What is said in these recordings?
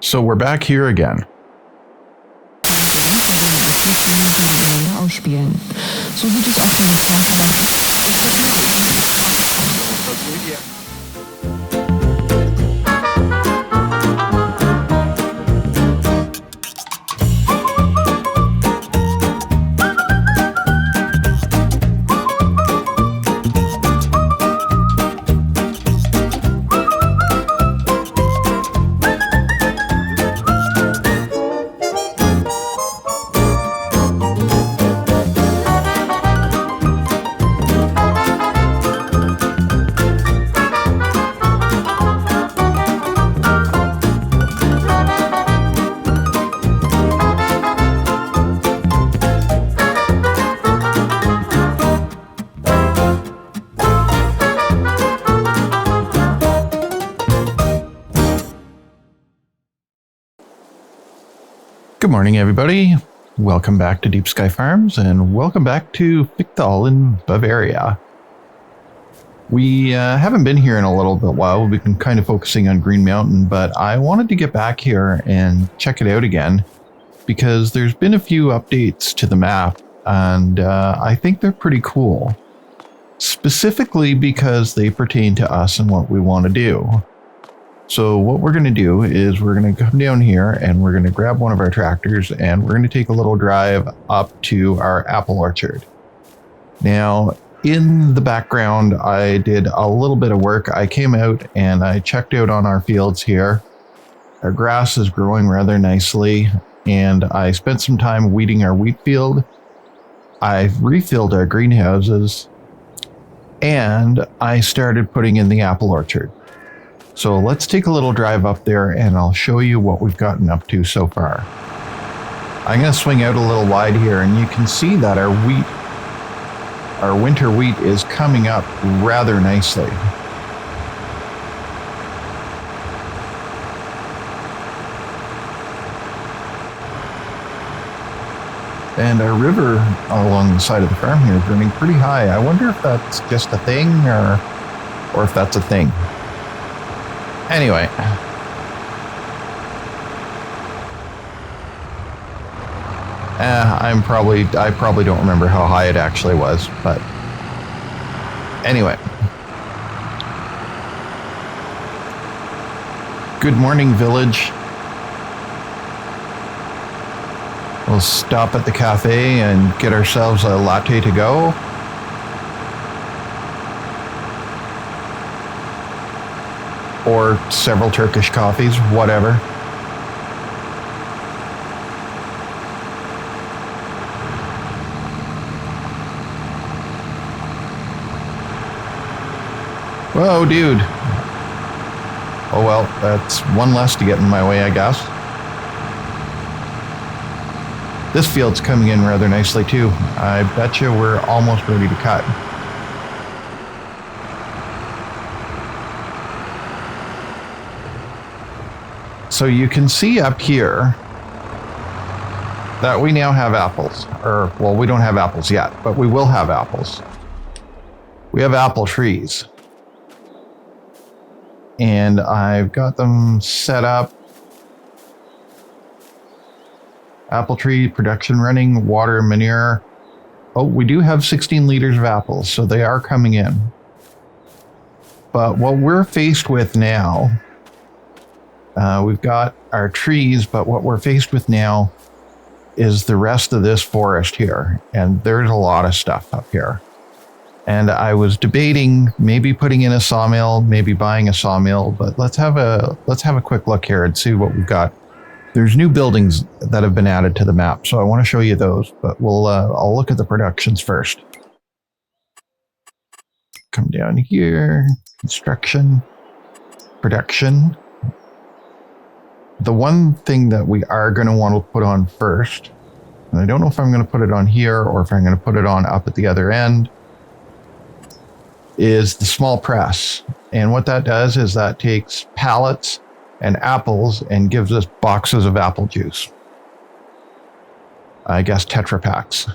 So we're back here again. Ausspielen. So wird es auch für den Good morning, everybody. Welcome back to Deep Sky Farms, and welcome back to Fichthal in Bavaria. We haven't been here in a little bit while. We've been kind of focusing on Green Mountain, but I wanted to get back here and check it out again because there's been a few updates to the map, and I think they're pretty cool. Specifically because they pertain to us and what we want to do. So what we're going to do is we're going to come down here and we're going to grab one of our tractors and we're going to take a little drive up to our apple orchard. Now, in the background, I did a little bit of work. I came out and I checked out on our fields here. Our grass is growing rather nicely, and I spent some time weeding our wheat field. I've refilled our greenhouses, and I started putting in the apple orchard. So let's take a little drive up there and I'll show you what we've gotten up to so far. I'm going to swing out a little wide here, and you can see that our winter wheat is coming up rather nicely. And our river along the side of the farm here is running pretty high. I wonder if that's just a thing or if that's a thing. Anyway, I probably don't remember how high it actually was, but anyway. Good morning, village. We'll stop at the cafe and get ourselves a latte to go. Or several Turkish coffees, whatever. Whoa, dude. Oh well, that's one less to get in my way, I guess. This field's coming in rather nicely too. I bet you we're almost ready to cut. So you can see up here that we now have apples. Or, well, we don't have apples yet, but we will have apples. We have apple trees. And I've got them set up. Apple tree production running, water, manure. Oh, we do have 16 liters of apples, so they are coming in. But what we're faced with now, we've got our trees, but what we're faced with now is the rest of this forest here. And there's a lot of stuff up here. And I was debating maybe putting in a sawmill, maybe buying a sawmill, but let's have a quick look here and see what we've got. There's new buildings that have been added to the map, so I want to show you those, but I'll look at the productions first. Come down here, construction, production. The one thing that we are going to want to put on first, and I don't know if I'm going to put it on here or if I'm going to put it on up at the other end, is the small press. And what that does is that takes pallets and apples and gives us boxes of apple juice. I guess Tetra Paks.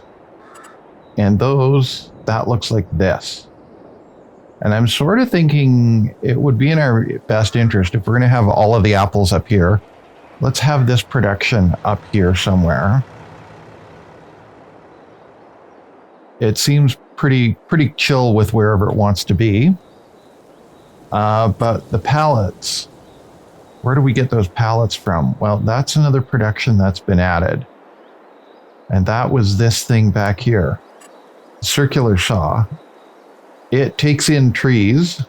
And that looks like this. And I'm sort of thinking it would be in our best interest if we're going to have all of the apples up here let's have this production up here somewhere. It seems pretty chill with wherever it wants to be. But the pallets, where do we get those pallets from? Well, that's another production that's been added. And that was this thing back here. Circular saw. It takes in trees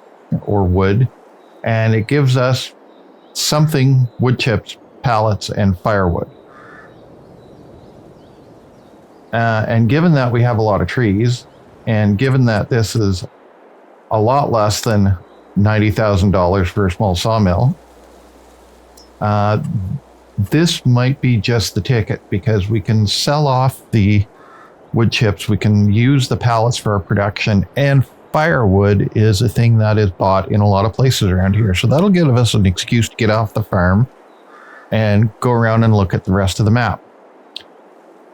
or wood, and it gives us something, wood chips, pallets, and firewood. And given that we have a lot of trees, and given that this is a lot less than $90,000 for a small sawmill, this might be just the ticket, because we can sell off the wood chips, we can use the pallets for our production, and firewood is a thing that is bought in a lot of places around here. So that'll give us an excuse to get off the farm and go around and look at the rest of the map.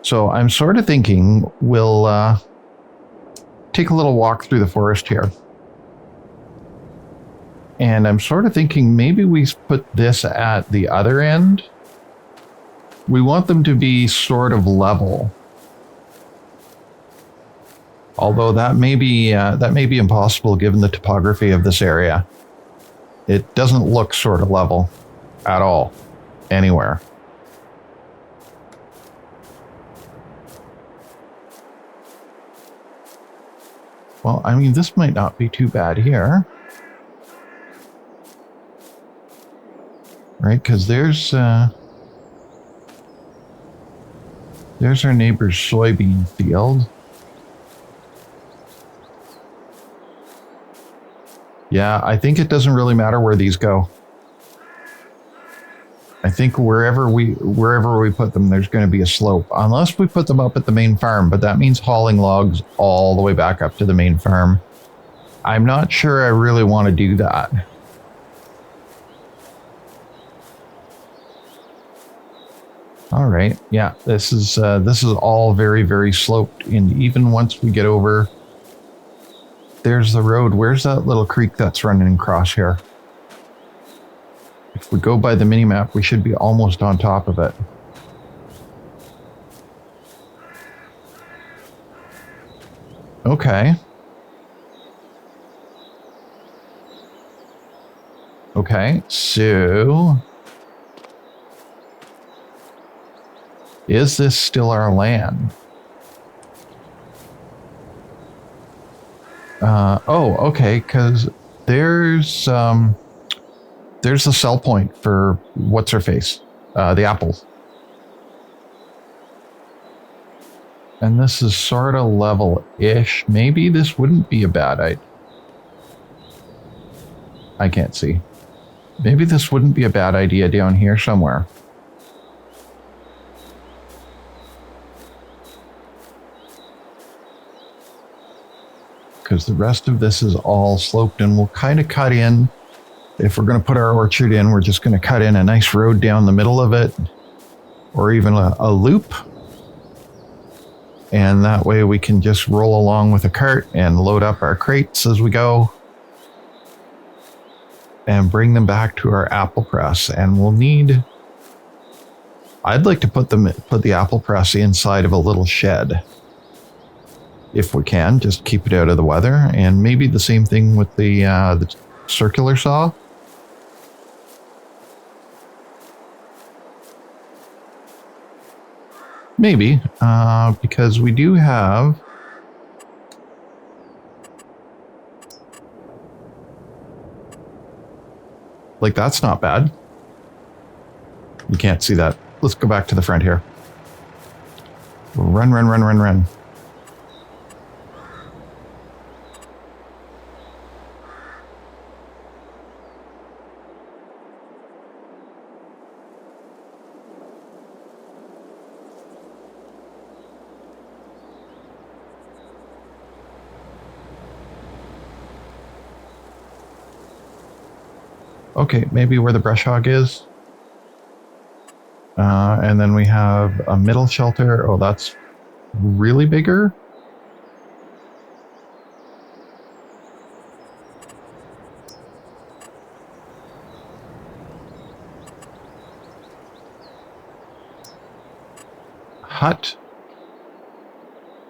So I'm sort of thinking we'll take a little walk through the forest here. And I'm sort of thinking maybe we put this at the other end. We want them to be sort of level. Although that may be impossible given the topography of this area. It doesn't look sort of level at all, anywhere. Well, I mean, this might not be too bad here. Right, because there's our neighbor's soybean field. Yeah, I think it doesn't really matter where these go. I think wherever we put them, there's going to be a slope, unless we put them up at the main farm, but that means hauling logs all the way back up to the main farm. I'm not sure I really want to do that. All right, yeah, this is all very sloped, and even once we get over, there's the road. Where's that little creek that's running across here? If we go by the mini-map, we should be almost on top of it. Okay. Okay, so is this still our land? Oh, okay, because there's the sell point for what's her face, the apples. And this is sort of level-ish. Maybe this wouldn't be a bad idea. I can't see. Maybe this wouldn't be a bad idea down here somewhere. Because the rest of this is all sloped, and we'll kind of cut in. If we're going to put our orchard in, we're just going to cut in a nice road down the middle of it, or even a loop. And that way we can just roll along with a cart and load up our crates as we go and bring them back to our apple press. And we'll need, I'd like to put the apple press inside of a little shed. If we can, just keep it out of the weather. And maybe the same thing with the circular saw. Maybe, because we do have like, that's not bad. You can't see that. Let's go back to the front here. Run. Okay, maybe where the brush hog is. And then we have a middle shelter. Oh, that's really bigger. hut.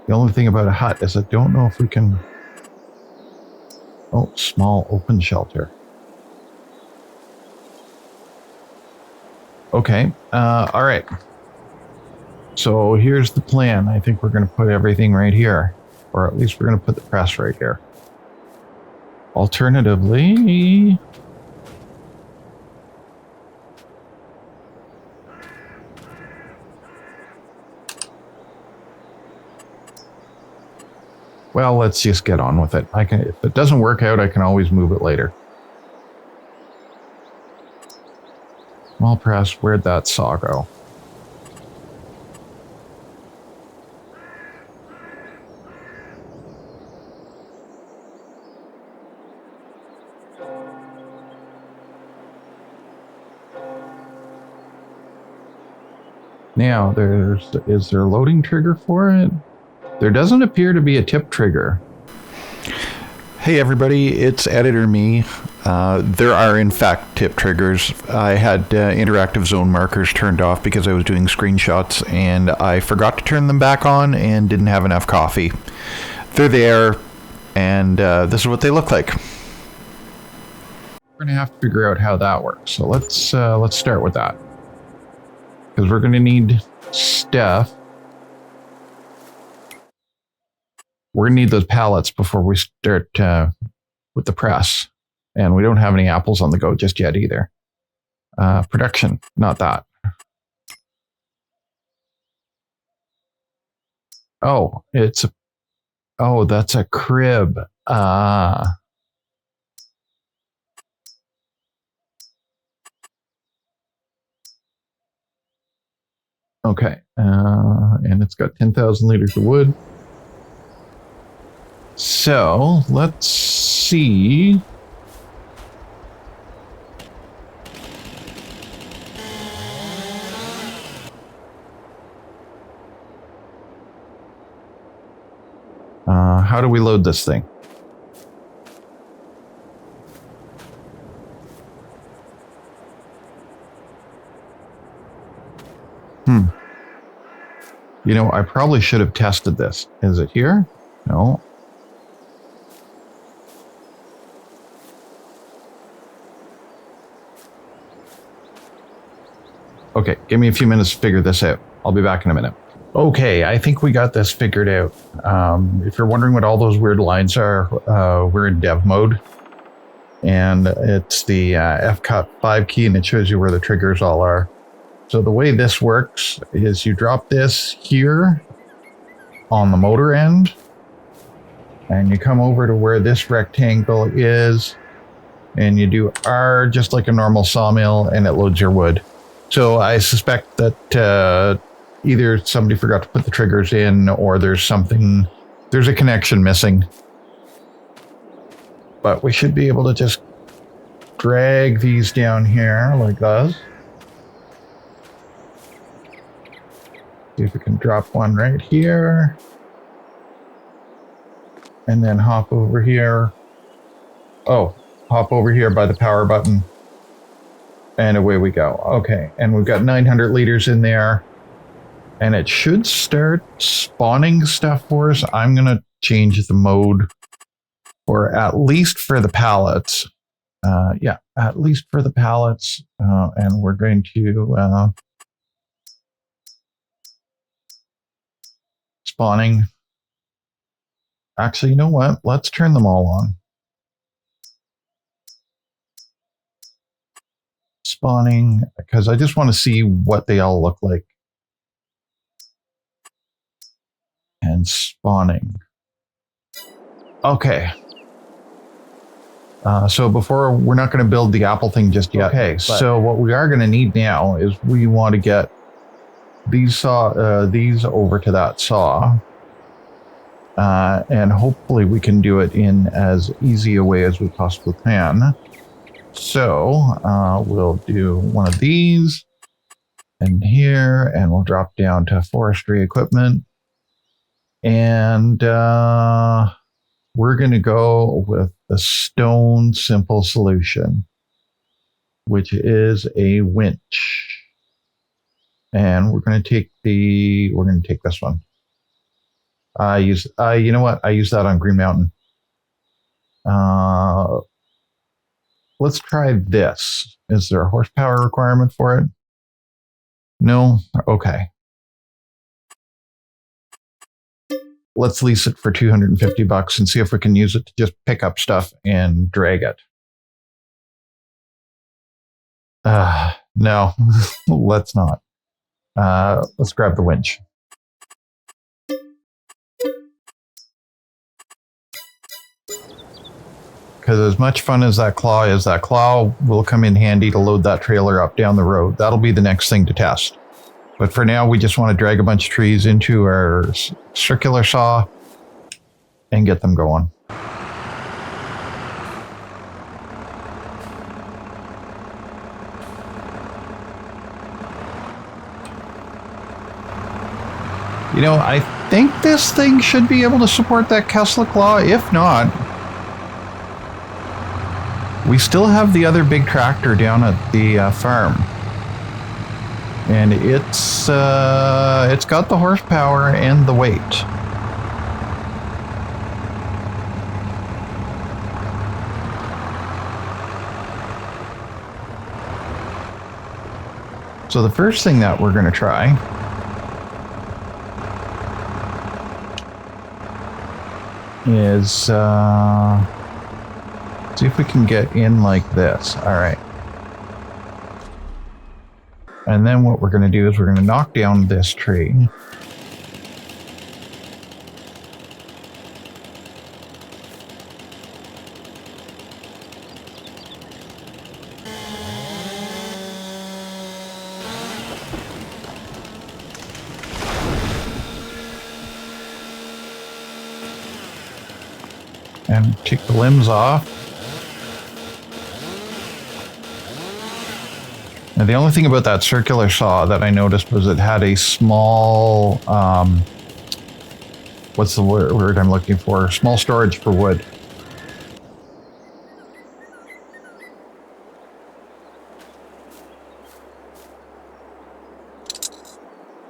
The only thing about a hut is I don't know if we can... Oh, small open shelter. Okay, all right. So here's the plan. I think we're going to put everything right here. Or at least we're going to put the press right here. Alternatively... Well, let's just get on with it. If it doesn't work out, I can always move it later. Small press, where'd that saw go? Now, is there a loading trigger for it? There doesn't appear to be a tip trigger. Hey everybody, it's Editor Me. There are in fact tip triggers. I had interactive zone markers turned off because I was doing screenshots and I forgot to turn them back on and didn't have enough coffee. They're there and this is what they look like. We're gonna have to figure out how that works. So let's start with that. Because we're gonna need stuff. We're going to need those pallets before we start with the press. And we don't have any apples on the go just yet either. Production, not that. Oh, that's a crib. Okay. And it's got 10,000 liters of wood. So let's see. How do we load this thing? You know, I probably should have tested this. Is it here? No. Okay, give me a few minutes to figure this out. I'll be back in a minute. Okay, I think we got this figured out. If you're wondering what all those weird lines are, we're in dev mode. And it's the F5 key, and it shows you where the triggers all are. So the way this works is you drop this here on the motor end, and you come over to where this rectangle is, and you do R just like a normal sawmill, and it loads your wood. So I suspect that either somebody forgot to put the triggers in, or there's a connection missing. But we should be able to just drag these down here like this. See if we can drop one right here. And then hop over here. Oh, hop over here by the power button. And away we go. Okay, and we've got 900 liters in there. And it should start spawning stuff for us. I'm going to change the mode, or at least for the pallets. Yeah, at least for the pallets. And we're going to... spawning. Actually, you know what? Let's turn them all on. Spawning, because I just want to see what they all look like. And spawning. Okay. So before, we're not going to build the apple thing just yet. Okay, so what we are going to need now is we want to get these over to that saw. And hopefully we can do it in as easy a way as we possibly can. So we'll do one of these and here, and we'll drop down to forestry equipment. And we're going to go with the stone simple solution, which is a winch. And we're going to take this one. You know what? I use that on Green Mountain. Let's try this. Is there a horsepower requirement for it? No? Okay. Let's lease it for $250 and see if we can use it to just pick up stuff and drag it. No, let's not. Let's grab the winch. Because as much fun as that claw will come in handy to load that trailer up down the road. That'll be the next thing to test. But for now, we just want to drag a bunch of trees into our circular saw and get them going. You know, I think this thing should be able to support that Tesla claw. If not, we still have the other big tractor down at the farm. And it's got the horsepower and the weight. So the first thing that we're going to try is see if we can get in like this. All right. And then what we're going to do is we're going to knock down this tree. And take the limbs off. And the only thing about that circular saw that I noticed was it had a small, what's the word I'm looking for? Small storage for wood.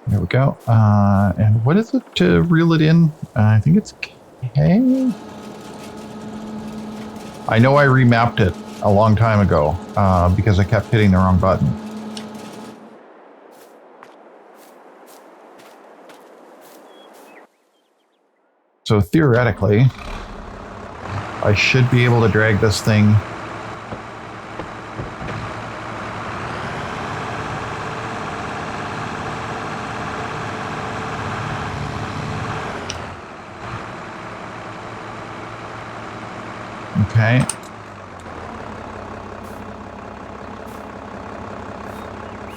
There we go. And what is it to reel it in? I think it's K. I know I remapped it a long time ago because I kept hitting the wrong button. So theoretically, I should be able to drag this thing okay.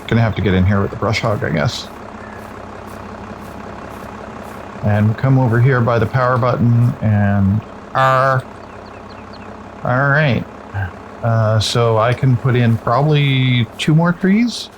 Gonna have to get in here with the brush hog, I guess. And come over here by the power button and R. All right. So I can put in probably 2 more trees.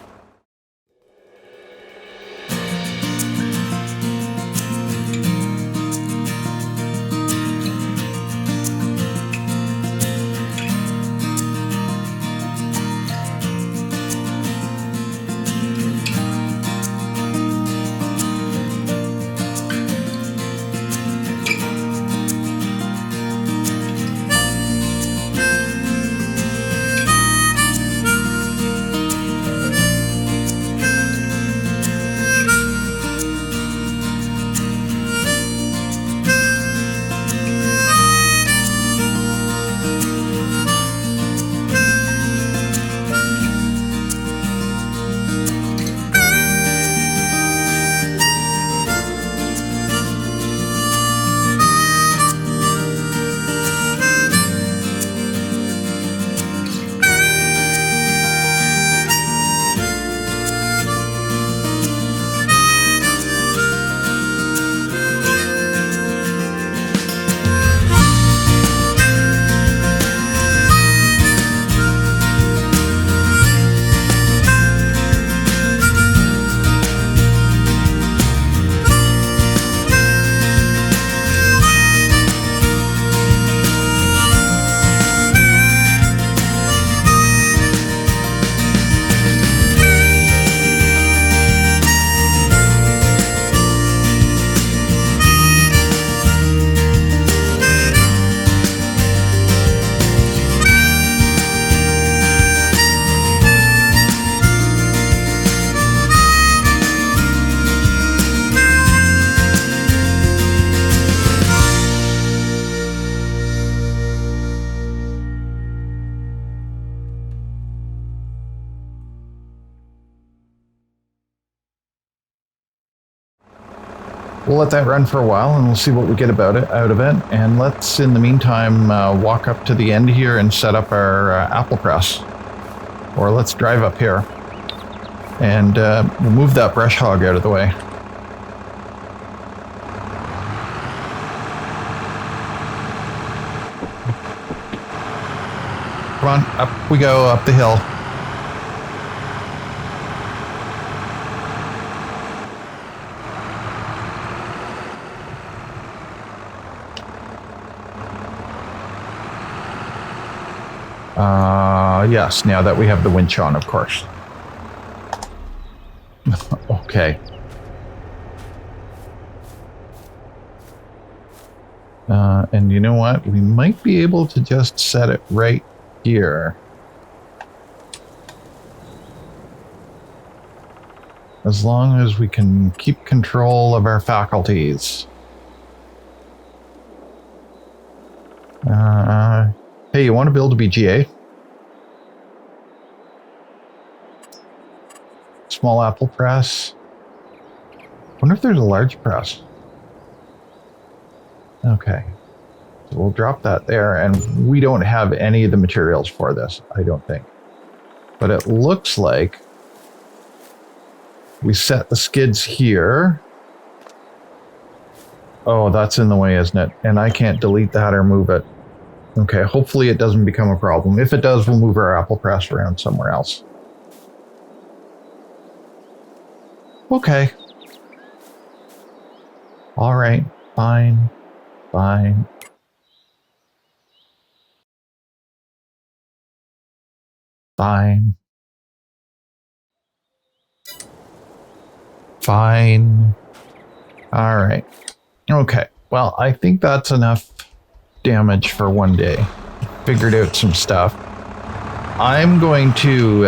we'll let that run for a while and we'll see what we get out of it. And let's, in the meantime, walk up to the end here and set up our apple press. Or let's drive up here and we'll move that brush hog out of the way. Come on, up we go, up the hill. Yes, now that we have the winch on, of course. Okay. And you know what? We might be able to just set it right here. As long as we can keep control of our faculties. Hey, you want to build a BGA? Small apple press. Wonder if there's a large press. Okay. So we'll drop that there, and we don't have any of the materials for this, I don't think. But it looks like we set the skids here. Oh, that's in the way, isn't it? And I can't delete that or move it. Okay, hopefully it doesn't become a problem. If it does, we'll move our apple press around somewhere else. Okay. All right, fine, fine. Fine. Fine. All right. Okay, well, I think that's enough damage for one day. Figured out some stuff. I'm going to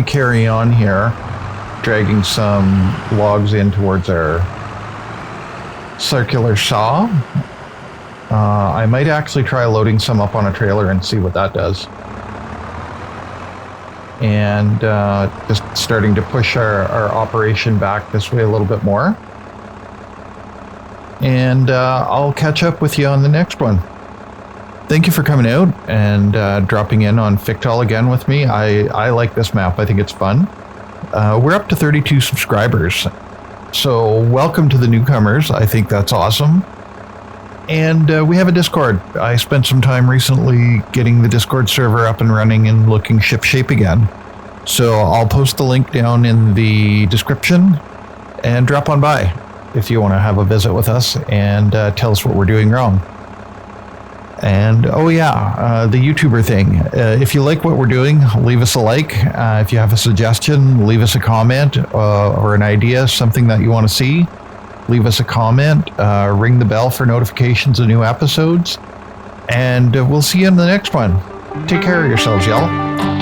carry on here, dragging some logs in towards our circular saw. I might actually try loading some up on a trailer and see what that does. And just starting to push our operation back this way a little bit more. And I'll catch up with you on the next one. Thank you for coming out and dropping in on Fichthal again with me. I like this map. I think it's fun. We're up to 32 subscribers. So welcome to the newcomers. I think that's awesome. And we have a Discord. I spent some time recently getting the Discord server up and running and looking shipshape again. So I'll post the link down in the description and drop on by if you want to have a visit with us and tell us what we're doing wrong. And oh yeah, the YouTuber thing. If you like what we're doing, leave us a like. If you have a suggestion, leave us a comment or an idea, something that you want to see. Leave us a comment. Ring the bell for notifications of new episodes. And we'll see you in the next one. Take care of yourselves, y'all.